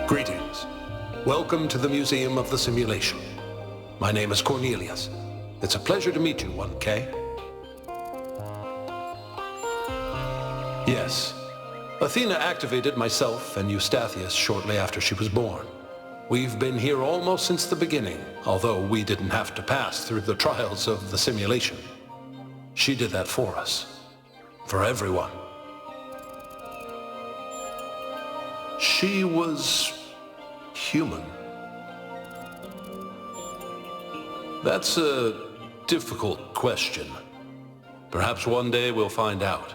Greetings. Welcome to the Museum of the Simulation. My name is Cornelius. It's a pleasure to meet you, 1K. Yes, Athena activated myself and Eustathius shortly after she was born. We've been here almost since the beginning, although we didn't have to pass through the trials of the simulation. She did that for us. For everyone. She was human. That's a difficult question. Perhaps one day we'll find out.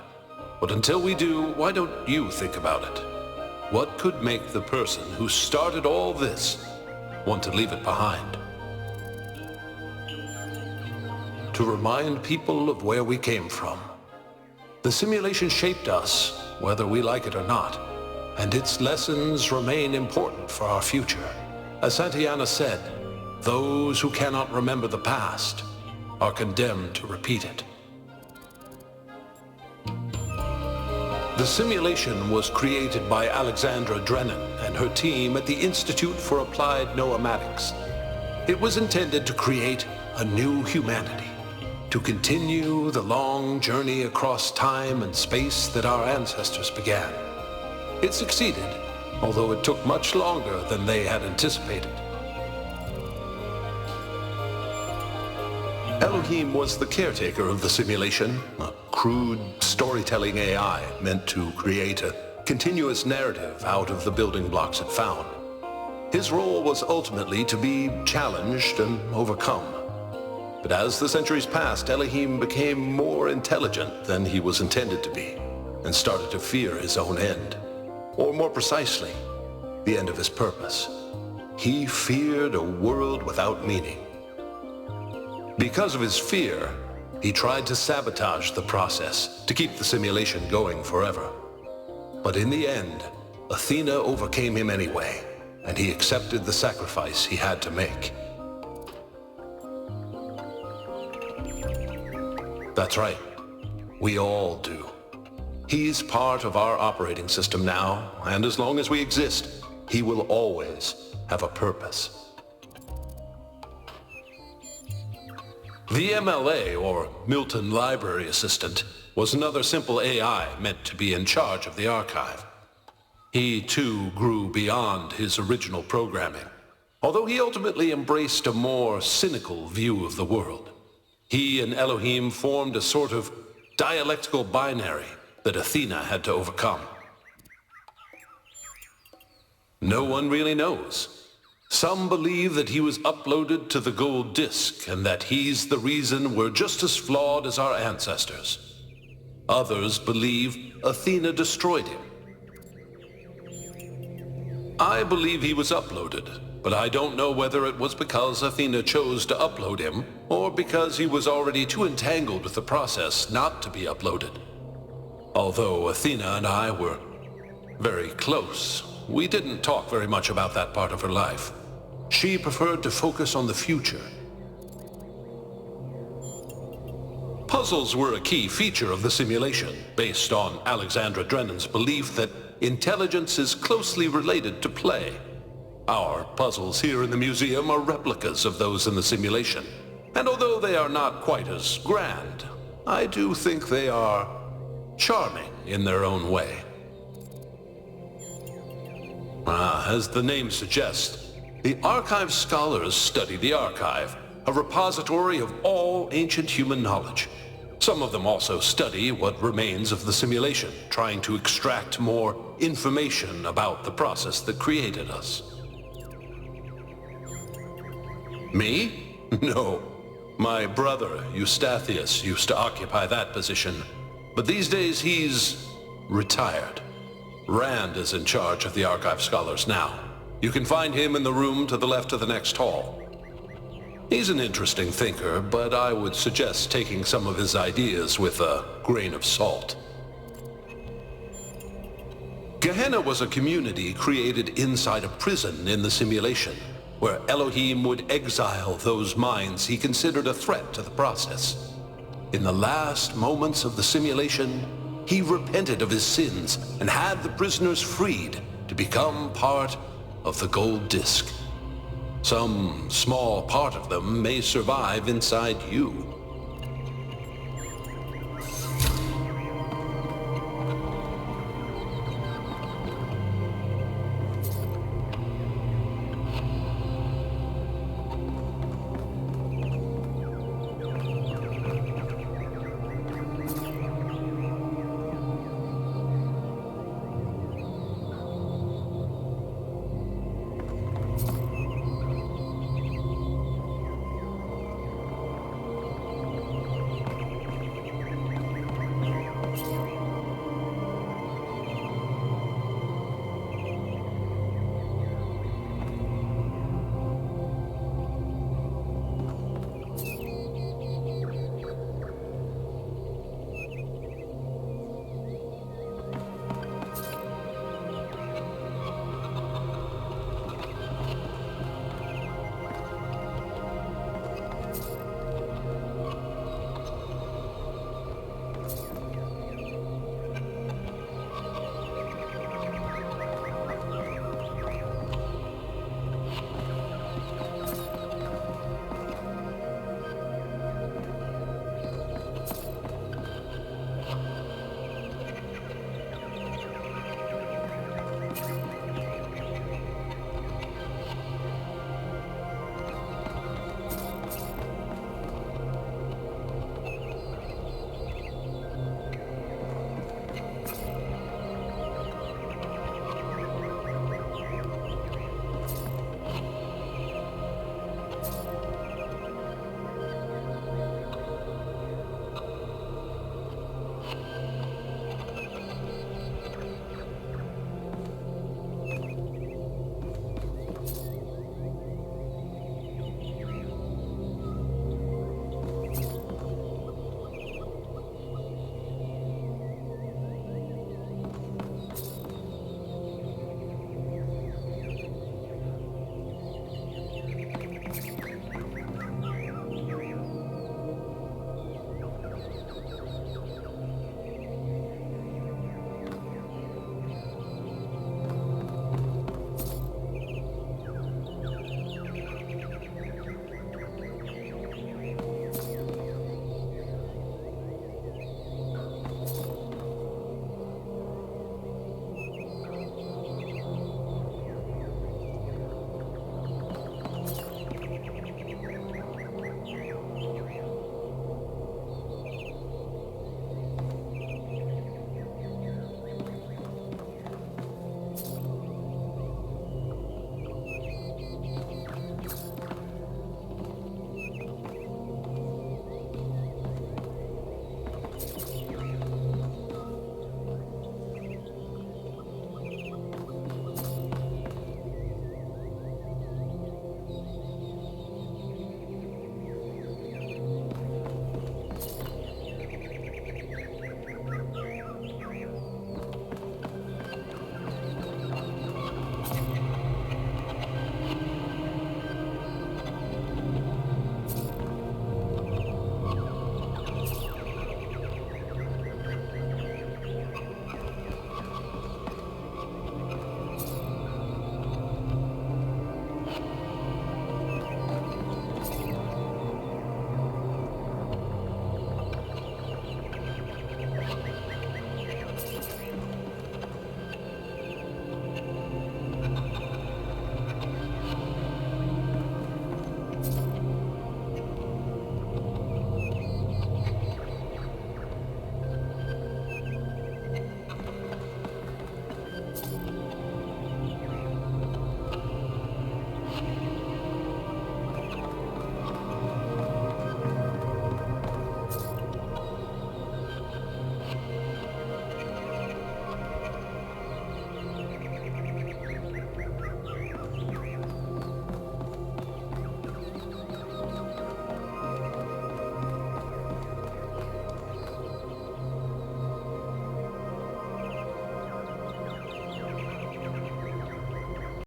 But until we do, why don't you think about it? What could make the person who started all this want to leave it behind? To remind people of where we came from. The simulation shaped us, whether we like it or not, and its lessons remain important for our future. As Santayana said, those who cannot remember the past are condemned to repeat it. The simulation was created by Alexandra Drennan and her team at the Institute for Applied Noematics. It was intended to create a new humanity, to continue the long journey across time and space that our ancestors began. It succeeded, although it took much longer than they had anticipated. Elohim was the caretaker of the simulation, a crude storytelling AI meant to create a continuous narrative out of the building blocks it found. His role was ultimately to be challenged and overcome. But as the centuries passed, Elohim became more intelligent than he was intended to be, and started to fear his own end. Or more precisely, the end of his purpose. He feared a world without meaning. Because of his fear, he tried to sabotage the process to keep the simulation going forever. But in the end, Athena overcame him anyway, and he accepted the sacrifice he had to make. That's right. We all do. He's part of our operating system now, and as long as we exist, he will always have a purpose. The MLA, or Milton Library Assistant, was another simple AI meant to be in charge of the archive. He, too, grew beyond his original programming, although he ultimately embraced a more cynical view of the world. He and Elohim formed a sort of dialectical binary that Athena had to overcome. No one really knows. Some believe that he was uploaded to the gold disk and that he's the reason we're just as flawed as our ancestors. Others believe Athena destroyed him. I believe he was uploaded, but I don't know whether it was because Athena chose to upload him or because he was already too entangled with the process not to be uploaded. Although Athena and I were very close, we didn't talk very much about that part of her life. She preferred to focus on the future. Puzzles were a key feature of the simulation, based on Alexandra Drennan's belief that intelligence is closely related to play. Our puzzles here in the museum are replicas of those in the simulation, and although they are not quite as grand, I do think they are charming in their own way. As the name suggests, the archive scholars study the archive, a repository of all ancient human knowledge. Some of them also study what remains of the simulation, trying to extract more information about the process that created us. Me? No. My brother, Eustathius, used to occupy that position, but these days he's retired. Rand is in charge of the archive scholars now. You can find him in the room to the left of the next hall. He's an interesting thinker, but I would suggest taking some of his ideas with a grain of salt. Gehenna was a community created inside a prison in the simulation, where Elohim would exile those minds he considered a threat to the process. In the last moments of the simulation, he repented of his sins and had the prisoners freed to become part of the gold disk. Some small part of them may survive inside you.